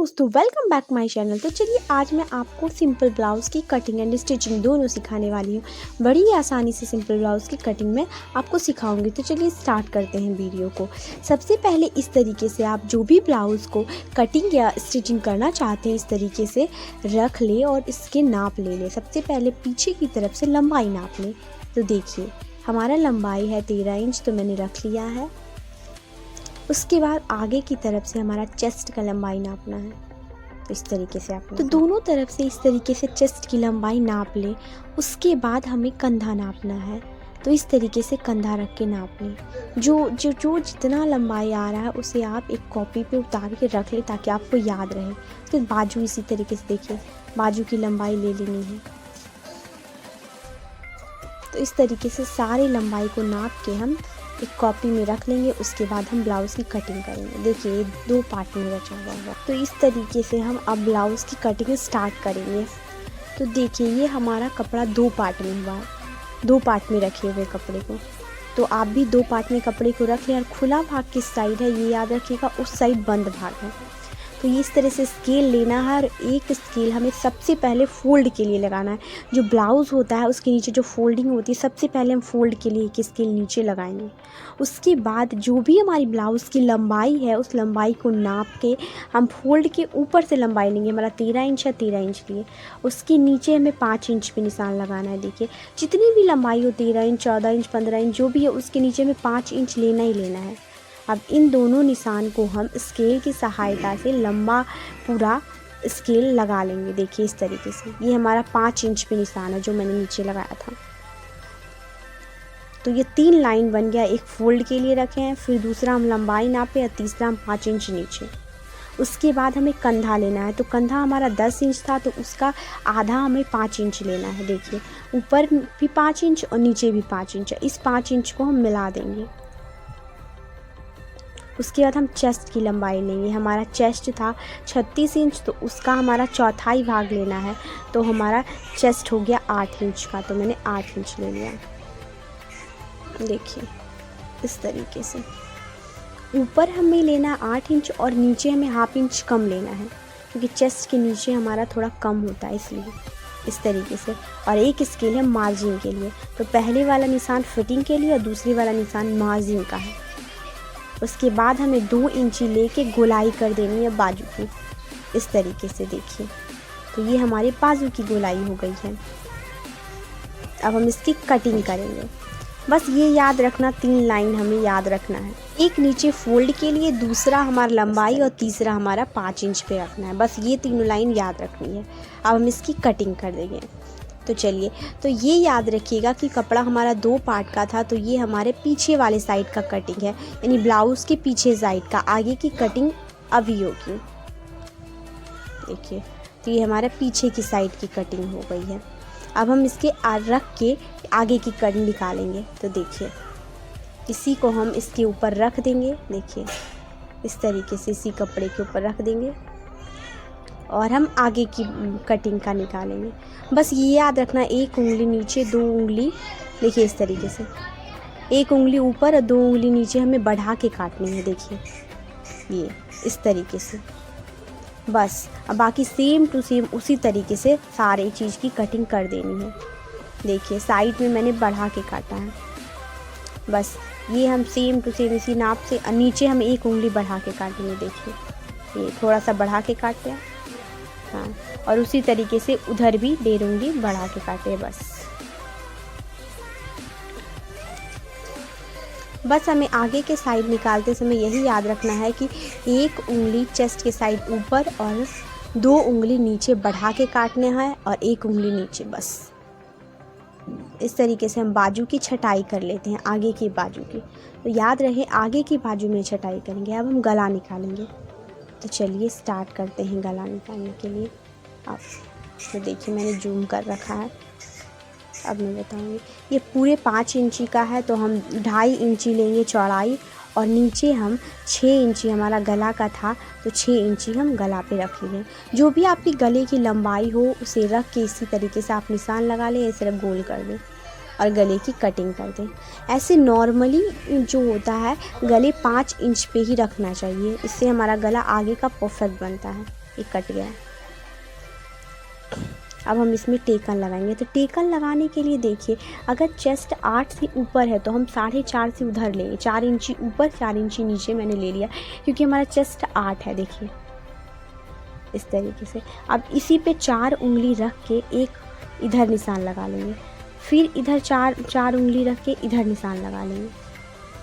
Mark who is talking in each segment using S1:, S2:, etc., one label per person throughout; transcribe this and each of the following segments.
S1: दोस्तों, welcome back my channel. तो चलिए आज मैं आपको सिंपल ब्लाउज़ की कटिंग एंड स्टिचिंग दोनों सिखाने वाली हूँ। बड़ी ही आसानी से सिंपल ब्लाउज़ की कटिंग में आपको सिखाऊंगी। तो चलिए स्टार्ट करते हैं वीडियो को। सबसे पहले इस तरीके से आप जो भी ब्लाउज़ को कटिंग या स्टिचिंग करना चाहते हैं इस तरीके से रख ले और इसके नाप ले लें। सबसे पहले पीछे की तरफ से लंबाई नाप लें। तो देखिए हमारा लंबाई है 13 इंच, तो मैंने रख लिया है। उसके बाद आगे की तरफ से हमारा चेस्ट का लंबाई नापना है। तो इस तरीके से आप तो दोनों तरफ से इस तरीके से चेस्ट की लंबाई नाप लें। उसके बाद हमें कंधा नापना है। तो इस तरीके से कंधा रख के नाप लें। जो जितना लंबाई आ रहा है उसे आप एक कॉपी पे उतार के रख लें ताकि आपको याद रहे। तो बाजू इसी तरीके से देखिए, बाजू की लंबाई ले लेनी है। तो इस तरीके से सारी लंबाई को नाप के हम एक कॉपी में रख लेंगे। उसके बाद हम ब्लाउज़ की कटिंग करेंगे। देखिए ये 2 पार्ट में बचा हुआ है। तो इस तरीके से हम अब ब्लाउज़ की कटिंग स्टार्ट करेंगे। तो देखिए ये हमारा कपड़ा 2 पार्ट में हुआ है, 2 पार्ट में रखे हुए कपड़े को। तो आप भी 2 पार्ट में कपड़े को रख लें। और खुला भाग किस साइड है ये याद रखिएगा, उस साइड बंद भाग है। तो ये इस तरह से स्केल लेना है और एक स्केल हमें सबसे पहले फ़ोल्ड के लिए लगाना है। जो ब्लाउज़ होता है उसके नीचे जो फोल्डिंग होती है, सबसे पहले हम फ़ोल्ड के लिए एक स्केल नीचे लगाएंगे। उसके बाद जो भी हमारी ब्लाउज़ की लंबाई है उस लंबाई को नाप के हम फोल्ड के ऊपर से लंबाई लेंगे। हमारा 13 इंच है, 13 इंच लिए उसके नीचे हमें 5 इंच पे निशान लगाना है। देखिए जितनी भी लंबाई हो, 13 इंच, 14 इंच, 15 इंच, जो भी है उसके नीचे हमें 5 इंच लेना ही लेना है। अब इन दोनों निशान को हम स्केल की सहायता से लंबा पूरा स्केल लगा लेंगे। देखिए इस तरीके से ये हमारा 5 इंच पे निशान है जो मैंने नीचे लगाया था। तो ये 3 लाइन बन गया। एक फोल्ड के लिए रखे हैं, फिर दूसरा हम लंबाई नापे और तीसरा हम 5 इंच नीचे। उसके बाद हमें कंधा लेना है। तो कंधा हमारा 10 इंच था, तो उसका आधा हमें 5 इंच लेना है। देखिए ऊपर भी 5 इंच और नीचे भी 5 इंच। इस 5 इंच को हम मिला देंगे। उसके बाद हम चेस्ट की लंबाई लेंगे। हमारा चेस्ट था 36 इंच, तो उसका हमारा चौथाई भाग लेना है। तो हमारा चेस्ट हो गया 8 इंच का, तो मैंने 8 इंच ले लिया। देखिए इस तरीके से ऊपर हमें लेना 8 इंच और नीचे हमें हाफ इंच कम लेना है, क्योंकि चेस्ट के नीचे हमारा थोड़ा कम होता है इसलिए। इस तरीके से और एक स्केल है मार्जिन के लिए। तो पहले वाला निशान फिटिंग के लिए और दूसरी वाला निशान मार्जिन का है। उसके बाद हमें 2 इंची लेके गोलाई कर देनी है बाजू की। इस तरीके से देखिए तो ये हमारे बाजू की गोलाई हो गई है। अब हम इसकी कटिंग करेंगे। बस ये याद रखना, 3 लाइन हमें याद रखना है। एक नीचे फोल्ड के लिए, दूसरा हमारा लंबाई और तीसरा हमारा 5 इंच पे रखना है। बस ये तीनों लाइन याद रखनी है। अब हम इसकी कटिंग कर देंगे। तो चलिए, तो ये याद रखिएगा कि कपड़ा हमारा 2 पार्ट का था, तो ये हमारे पीछे वाले साइड का कटिंग है, यानी ब्लाउज़ के पीछे साइड का। आगे की कटिंग अभी होगी। देखिए तो ये हमारे पीछे की साइड की कटिंग हो गई है। अब हम इसके रख के आगे की कटिंग निकालेंगे। तो देखिए इसी को हम इसके ऊपर रख देंगे। देखिए इस तरीके से इसी कपड़े के ऊपर रख देंगे और हम आगे की कटिंग का निकालेंगे। बस ये याद रखना, 1 उंगली नीचे, 2 उंगली, देखिए इस तरीके से 1 उंगली ऊपर और 2 उंगली नीचे हमें बढ़ा के काटनी है। देखिए ये इस तरीके से। बस अब बाकी सेम टू सेम उसी तरीके से सारे चीज़ की कटिंग कर देनी है। देखिए साइड में मैंने बढ़ा के काटा है। बस ये हम सेम टू सेम इसी नाप से नीचे हम 1 उंगली बढ़ा के काटेंगे। देखिए ये थोड़ा सा बढ़ा के काटे हैं, हाँ, और उसी तरीके से उधर भी 1.5 उंगली बढ़ा के काटे। बस हमें आगे के साइड निकालते समय यही याद रखना है कि 1 उंगली चेस्ट के साइड ऊपर और 2 उंगली नीचे बढ़ा के काटने हैं और 1 उंगली नीचे। बस इस तरीके से हम बाजू की छटाई कर लेते हैं, आगे की बाजू की। तो याद रहे आगे की बाजू में छटाई करेंगे। अब हम गला निकालेंगे। तो चलिए स्टार्ट करते हैं गला निकालने के लिए। अब तो देखिए मैंने जूम कर रखा है। अब मैं बताऊंगी, ये पूरे 5 इंची का है, तो हम 2.5 इंची लेंगे चौड़ाई और नीचे हम 6 इंची हमारा गला का था, तो 6 इंची हम गला पे रख लेंगे। जो भी आपकी गले की लंबाई हो उसे रख के इसी तरीके से आप निशान लगा लें, इस तरह गोल कर दें और गले की कटिंग कर दें। ऐसे नॉर्मली जो होता है गले 5 इंच पे ही रखना चाहिए, इससे हमारा गला आगे का परफेक्ट बनता है। ये कट गया है। अब हम इसमें टेकन लगाएंगे। तो टेकन लगाने के लिए देखिए, अगर चेस्ट 8 से ऊपर है तो हम 4.5 से उधर लेंगे, 4 इंची ऊपर 4 इंची नीचे मैंने ले लिया, क्योंकि हमारा चेस्ट 8 है। देखिए इस तरीके से। अब इसी पे 4 उंगली रख के एक इधर निशान लगा लेंगे, फिर इधर 4 उंगली रख के इधर निशान लगा लेंगे,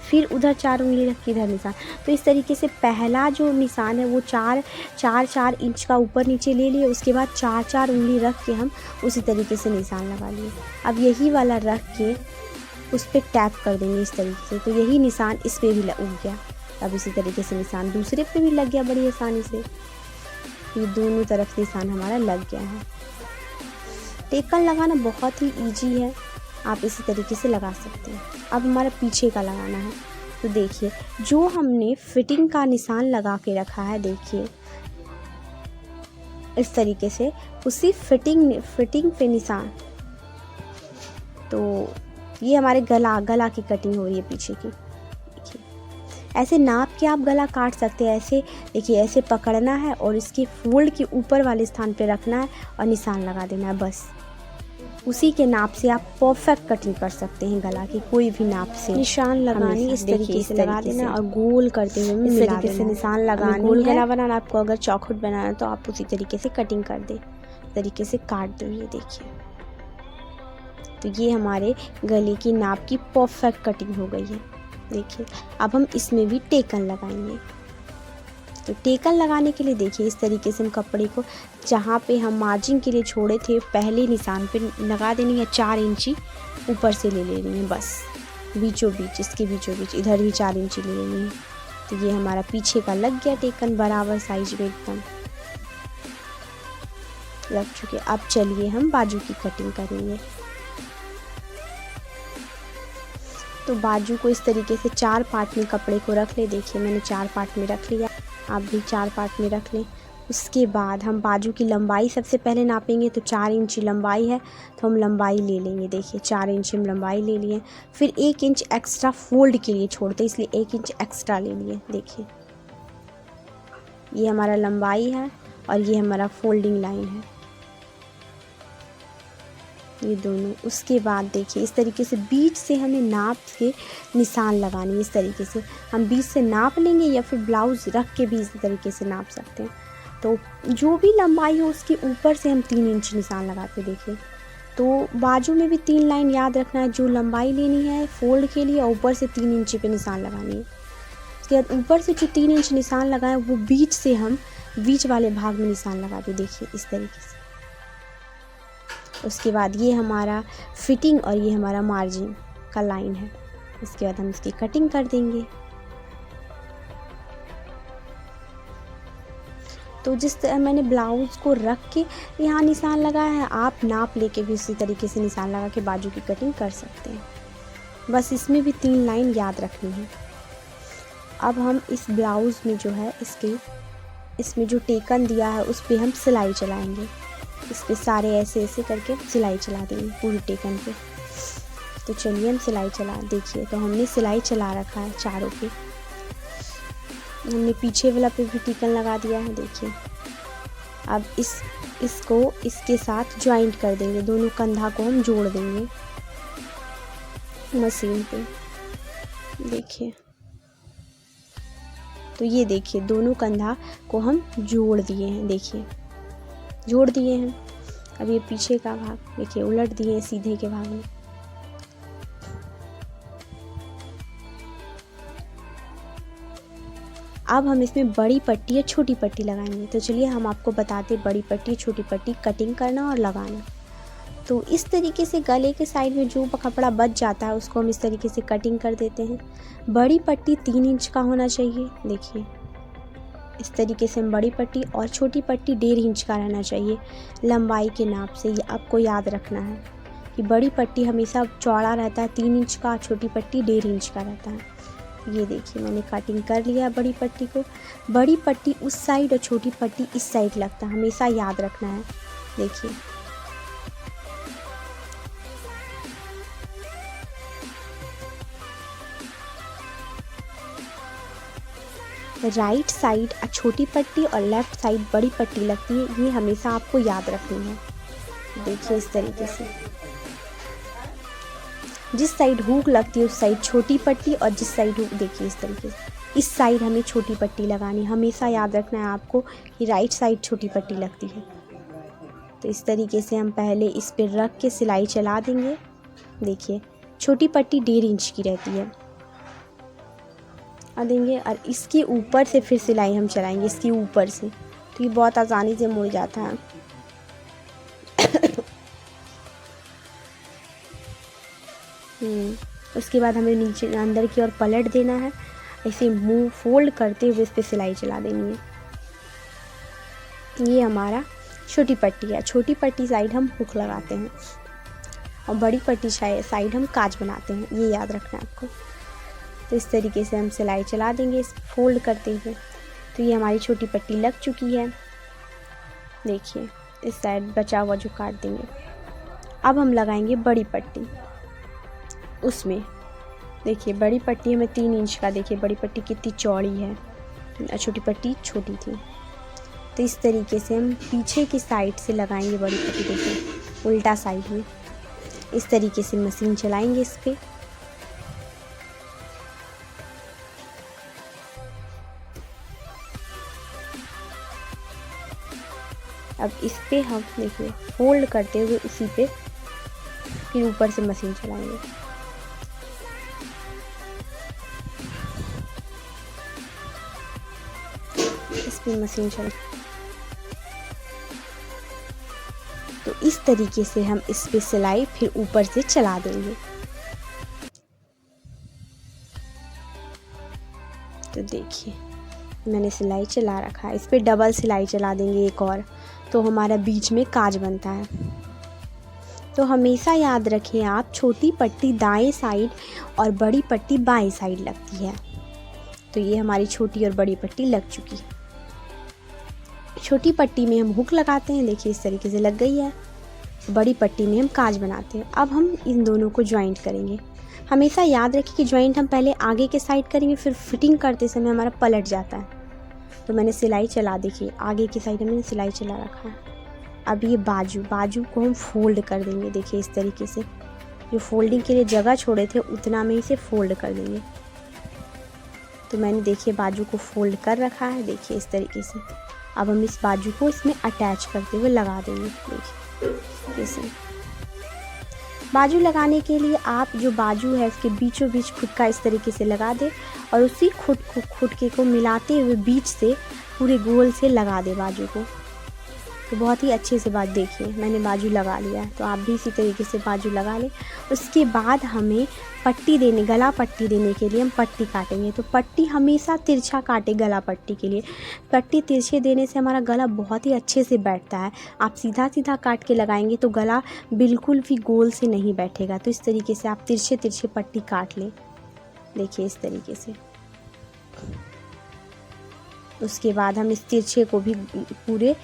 S1: फिर उधर 4 उंगली रख के इधर निशान। तो इस तरीके से पहला जो निशान है वो 4 इंच का ऊपर नीचे ले लिए, उसके बाद 4 उंगली रख के हम उसी तरीके से निशान लगा लिए। अब यही वाला रख के उस पर टैप कर देंगे इस तरीके से, तो यही निशान इस पर भी उग गया। अब इसी तरीके से निशान दूसरे पे भी लग गया बड़ी आसानी से। ये दोनों तरफ निशान हमारा लग गया है। टेकन लगाना बहुत ही ईजी है, आप इसी तरीके से लगा सकते हैं। अब हमारा पीछे का लगाना है। तो देखिए, जो हमने फिटिंग का निशान लगा के रखा है, देखिए इस तरीके से उसी फिटिंग पे निशान। तो ये हमारे गला की कटिंग हो रही है पीछे की। देखिए ऐसे नाप के आप गला काट सकते हैं। ऐसे देखिए, ऐसे पकड़ना है और इसके फोल्ड के ऊपर वाले स्थान पे रखना है और निशान लगा देना है बस। उसी के नाप से आप परफेक्ट कटिंग कर सकते हैं गला की, कोई भी नाप से। निशान लगानी इस तरीके से लगा देना और गोल करते हुए इस तरीके से निशान लगाना। गोल गला बनाना, आपको अगर चौखट बनाना है तो आप उसी तरीके से कटिंग कर दे, तरीके से काट दो। ये देखिए, तो ये हमारे गले की नाप की परफेक्ट कटिंग हो गई है। देखिए अब हम इसमें भी टेकन लगाएंगे। तो टेकन लगाने के लिए देखिए, इस तरीके से हम कपड़े को जहाँ पे हम मार्जिन के लिए छोड़े थे पहले निशान पे लगा देनी है, 4 इंची ऊपर से ले लेनी है बस, बीचों बीच, इसके बीचों बीच इधर भी 4 इंची ले लेनी है। तो ये हमारा पीछे का लग गया टेकन, बराबर साइज में एकदम लग चुके। अब चलिए हम बाजू की कटिंग करेंगे। तो बाजू को इस तरीके से 4 पार्ट में कपड़े को रख ले। देखिए मैंने 4 पार्ट में रख लिया, आप भी 4 पार्ट में रख लें। उसके बाद हम बाजू की लंबाई सबसे पहले नापेंगे। तो 4 इंची लंबाई है तो हम लंबाई ले लेंगे। देखिए 4 इंच हम लंबाई ले लिए, फिर 1 इंच एक्स्ट्रा फोल्ड के लिए छोड़ते, इसलिए 1 इंच एक्स्ट्रा ले लिए। देखिए ये हमारा लंबाई है और ये हमारा फोल्डिंग लाइन है, ये दोनों। उसके बाद देखिए इस तरीके से बीच से हमें नाप के निशान लगाने हैं। इस तरीके से हम बीच से नाप लेंगे या फिर ब्लाउज़ रख के भी इस तरीके से नाप सकते हैं। तो जो भी लंबाई हो उसके ऊपर से हम 3 इंच निशान लगाते। देखिए तो बाजू में भी 3 लाइन याद रखना है, जो लंबाई लेनी है फोल्ड के लिए और ऊपर से 3 इंची पे निशान लगानी है। उसके बाद ऊपर से जो 3 इंच निशान लगाए वो बीच से हम बीच वाले भाग में निशान लगाते। देखिए इस तरीके से। उसके बाद ये हमारा फिटिंग और ये हमारा मार्जिन का लाइन है। इसके बाद हम इसकी कटिंग कर देंगे। तो जिस तरह मैंने ब्लाउज़ को रख के यहाँ निशान लगाया है, आप नाप लेके भी उसी तरीके से निशान लगा के बाजू की कटिंग कर सकते हैं। बस इसमें भी 3 लाइन याद रखनी है। अब हम इस ब्लाउज़ में जो है इसमें जो टेकन दिया है उस पर हम सिलाई चलाएंगे। इस पे सारे ऐसे ऐसे करके सिलाई चला देंगे पूरी टेकन पे। तो चलिए हम सिलाई चला। देखिए तो हमने सिलाई चला रखा है चारों पे, हमने पीछे वाला पे भी टेकन लगा दिया है। देखिए अब इसको इसके साथ ज्वाइंट कर देंगे, दोनों कंधा को हम जोड़ देंगे मशीन पे। देखिए तो ये देखिए दोनों कंधा को हम जोड़ दिए हैं। देखिए जोड़ दिए हैं। अब ये पीछे का भाग देखिए उलट दिए हैं सीधे के भाग में। अब हम इसमें बड़ी पट्टी या छोटी पट्टी लगाएंगे। तो चलिए हम आपको बताते बड़ी पट्टी छोटी पट्टी कटिंग करना और लगाना। तो इस तरीके से गले के साइड में जो कपड़ा बच जाता है उसको हम इस तरीके से कटिंग कर देते हैं। बड़ी पट्टी 3 इंच का होना चाहिए। देखिए इस तरीके से हम बड़ी पट्टी, और छोटी पट्टी 1.5 इंच का रहना चाहिए लंबाई के नाप से। ये आपको याद रखना है कि बड़ी पट्टी हमेशा चौड़ा रहता है 3 इंच का, छोटी पट्टी 1.5 इंच का रहता है। ये देखिए मैंने कटिंग कर लिया बड़ी पट्टी को। बड़ी पट्टी उस साइड और छोटी पट्टी इस साइड लगता है, हमेशा याद रखना है। देखिए राइट साइड छोटी पट्टी और लेफ़्ट साइड बड़ी पट्टी लगती है, ये हमेशा आपको याद रखनी है। देखिए इस तरीके से जिस साइड हुक लगती है उस साइड छोटी पट्टी, और जिस साइड हुक देखिए इस तरीके से इस साइड हमें छोटी पट्टी लगानी। हमेशा याद रखना है आपको कि राइट साइड छोटी पट्टी लगती है। तो इस तरीके से हम पहले इस पर रख के सिलाई चला देंगे। देखिए छोटी पट्टी 1.5 इंच की रहती है और देंगे, और इसके ऊपर से फिर सिलाई हम चलाएंगे, इसके ऊपर से, तो ये बहुत आसानी से मुड़ जाता है। उसके बाद हमें नीचे अंदर की ओर पलट देना है, ऐसे मुंह फोल्ड करते हुए इस पर सिलाई चला देनी है। ये हमारा छोटी पट्टी है। छोटी पट्टी साइड हम हुक लगाते हैं और बड़ी पट्टी साइड हम काज बनाते हैं, ये याद रखना है आपको। तो इस तरीके से हम सिलाई चला देंगे इस फोल्ड करते हुए। तो ये हमारी छोटी पट्टी लग चुकी है। देखिए इस साइड बचा हुआ जो काट देंगे। अब हम लगाएंगे बड़ी पट्टी उसमें। देखिए बड़ी पट्टी हमें 3 इंच का, देखिए बड़ी पट्टी कितनी चौड़ी है, छोटी पट्टी छोटी थी। तो इस तरीके से हम पीछे की साइड से लगाएंगे बड़ी पट्टी। देखिए उल्टा साइड में इस तरीके से मशीन चलाएंगे इस पर। अब इस पे हम देखिए फोल्ड करते हुए उसी पे फिर ऊपर से मशीन चलाएंगे। इस पे मशीन चला, तो इस तरीके से हम इस पे सिलाई फिर ऊपर से चला देंगे। तो देखिए मैंने सिलाई चला रखा है, इस पे डबल सिलाई चला देंगे एक और, तो हमारा बीच में काज बनता है। तो हमेशा याद रखें आप, छोटी पट्टी दाएं साइड और बड़ी पट्टी बाएं साइड लगती है। तो ये हमारी छोटी और बड़ी पट्टी लग चुकी है। छोटी पट्टी में हम हुक लगाते हैं, देखिए इस तरीके से लग गई है। बड़ी पट्टी में हम काज बनाते हैं। अब हम इन दोनों को ज्वाइंट करेंगे। हमेशा याद रखें कि ज्वाइंट हम पहले आगे के साइड करेंगे, फिर फिटिंग करते समय हमारा पलट जाता है। तो मैंने सिलाई चला, देखिए आगे की साइड में मैंने सिलाई चला रखा है। अब ये बाजू को हम फोल्ड कर देंगे। देखिए इस तरीके से जो फोल्डिंग के लिए जगह छोड़े थे उतना में इसे फोल्ड कर देंगे। तो मैंने देखिए बाजू को फोल्ड कर रखा है, देखिए इस तरीके से। अब हम इस बाजू को इसमें अटैच करते हुए लगा देंगे। देखिए कैसे बाजू लगाने के लिए आप जो बाजू है उसके बीचों बीच खुटका इस तरीके से लगा दे और उसी खुटके को मिलाते हुए बीच से पूरे गोल से लगा दे बाजू को। तो बहुत ही अच्छे से बात, देखिए मैंने बाजू लगा लिया है, तो आप भी इसी तरीके से बाजू लगा लें। उसके बाद हमें गला पट्टी देने के लिए हम पट्टी काटेंगे। तो पट्टी हमेशा तिरछा काटे गला पट्टी के लिए। पट्टी तिरछे देने से हमारा गला बहुत ही अच्छे से बैठता है। आप सीधा सीधा काट के लगाएंगे तो गला बिल्कुल भी गोल से नहीं बैठेगा। तो इस तरीके से आप तिरछे तिरछे पट्टी काट लें, देखिए इस तरीके से। उसके बाद हम इस तिरछे को भी पूरे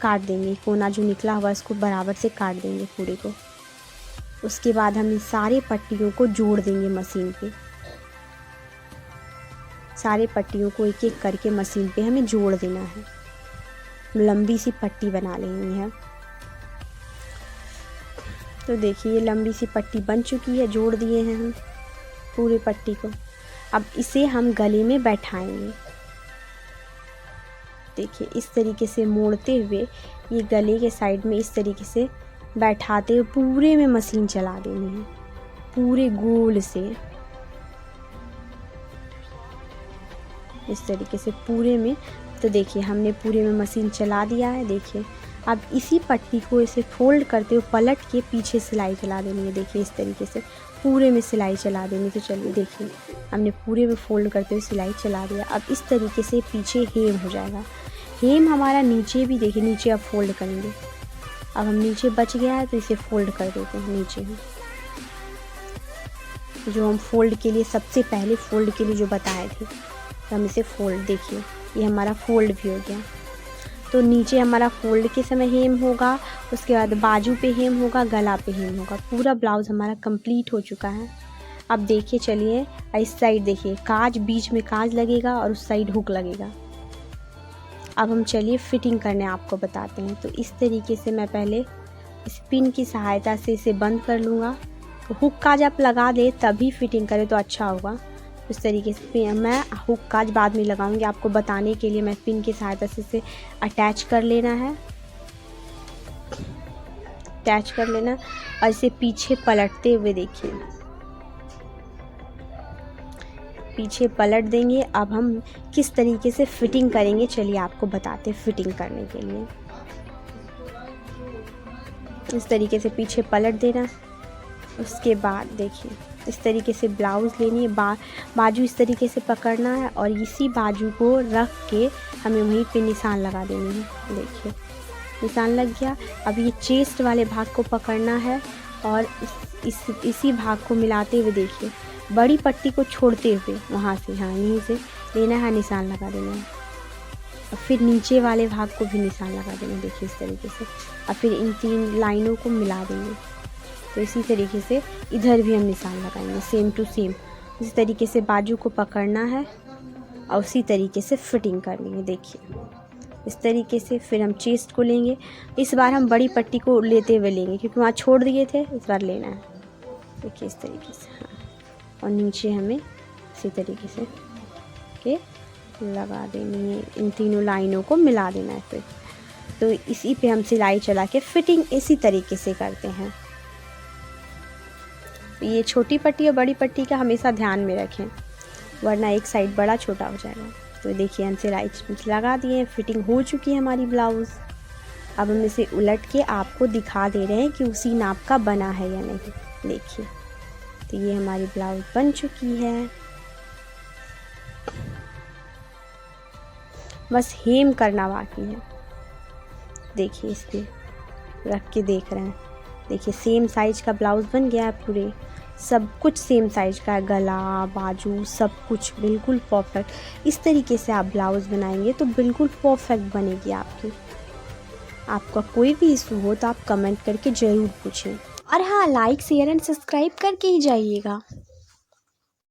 S1: काट देंगे, कोना जो निकला हुआ इसको बराबर से काट देंगे पूरे को। उसके बाद हम इन सारे पट्टियों को जोड़ देंगे मशीन पे। सारे पट्टियों को एक एक करके मशीन पे हमें जोड़ देना है। लंबी सी पट्टी बना लेनी है। तो देखिए ये लंबी सी पट्टी बन चुकी है, जोड़ दिए हैं हम पूरे पट्टी को। अब इसे हम गले में बैठाएंगे। देखिए इस तरीके से मोड़ते हुए ये गले के साइड में इस तरीके से बैठाते हुए पूरे में मशीन चला देनी है, पूरे गोल से इस तरीके से पूरे में। तो देखिए हमने पूरे में मशीन चला दिया है। देखिए अब इसी पट्टी को इसे फोल्ड करते हुए पलट के पीछे सिलाई चला देनी है। देखिए इस तरीके से पूरे में सिलाई चला देनी। तो चलिए देखिए हमने पूरे में फोल्ड करते हुए सिलाई चला दिया। अब इस तरीके से पीछे हेम हो जाएगा। हेम हमारा नीचे भी, देखिए नीचे अब फोल्ड करेंगे। अब हम नीचे बच गया है तो इसे फोल्ड कर देते हैं नीचे ही। जो हम फोल्ड के लिए सबसे पहले फोल्ड के लिए जो बताए थे, तो हम इसे फोल्ड, देखिए ये हमारा फोल्ड भी हो गया। तो नीचे हमारा फोल्ड के समय हेम होगा, उसके बाद बाजू पे हेम होगा, गला पे हेम होगा। पूरा ब्लाउज़ हमारा कंप्लीट हो चुका है। अब देखिए, चलिए इस साइड देखिए, काज बीच में काज लगेगा और उस साइड हुक लगेगा। अब हम चलिए फिटिंग करने आपको बताते हैं। तो इस तरीके से मैं पहले इस पिन की सहायता से इसे बंद कर लूँगा। तो हुक काज आप लगा दें तभी फिटिंग करें तो अच्छा होगा। इस तरीके से मैं हुक काज बाद में लगाऊंगी, आपको बताने के लिए। मैं पिन की सहायता से इसे अटैच कर लेना है, अटैच कर लेना और इसे पीछे पलटते हुए देखिए, पीछे पलट देंगे। अब हम किस तरीके से फिटिंग करेंगे चलिए आपको बताते हैं। फिटिंग करने के लिए इस तरीके से पीछे पलट देना। उसके बाद देखिए इस तरीके से ब्लाउज़ लेनी है, बाजू इस तरीके से पकड़ना है और इसी बाजू को रख के हमें वहीं पे निशान लगा देनी है। देखिए निशान लग गया। अब ये चेस्ट वाले भाग को पकड़ना है और इसी भाग को मिलाते हुए देखिए, बड़ी पट्टी को छोड़ते हुए वहाँ से, हाँ यहीं से लेना है, निशान लगा देना है और फिर नीचे वाले भाग को भी निशान लगा देना। देखिए इस तरीके से और फिर इन 3 लाइनों को मिला देंगे। तो इसी तरीके से इधर भी हम निशान लगाएंगे, सेम टू सेम। इसी तरीके से बाजू को पकड़ना है और उसी तरीके से फिटिंग करनी है। देखिए इस तरीके से फिर हम चेस्ट को लेंगे। इस बार हम बड़ी पट्टी को लेते हुए लेंगे क्योंकि वहाँ छोड़ दिए थे, इस बार लेना है। देखिए इस तरीके से, हाँ, और नीचे हमें इसी तरीके से के लगा देनी है, इन तीनों लाइनों को मिला देना है। फिर तो इसी पे हम सिलाई चला के फिटिंग इसी तरीके से करते हैं। ये छोटी पट्टी और बड़ी पट्टी का हमेशा ध्यान में रखें, वरना एक साइड बड़ा छोटा हो जाएगा। तो देखिए हम सिलाई लगा दिए, फिटिंग हो चुकी है हमारी ब्लाउज़। अब हम इसे उलट के आपको दिखा दे रहे हैं कि उसी नाप का बना है या नहीं। देखिए तो ये हमारी ब्लाउज़ बन चुकी है। बस हेम करना बाकी है। देखिए इस पे रख के देख रहे हैं, देखिए सेम साइज का ब्लाउज़ बन गया है। पूरे सब कुछ सेम साइज का है, गला बाजू सब कुछ बिल्कुल परफेक्ट। इस तरीके से आप ब्लाउज़ बनाएंगे तो बिल्कुल परफेक्ट बनेगी आपकी। आपका कोई भी इशू हो तो आप कमेंट करके ज़रूर पूछें। और हाँ, लाइक शेयर एंड सब्सक्राइब करके ही जाइएगा।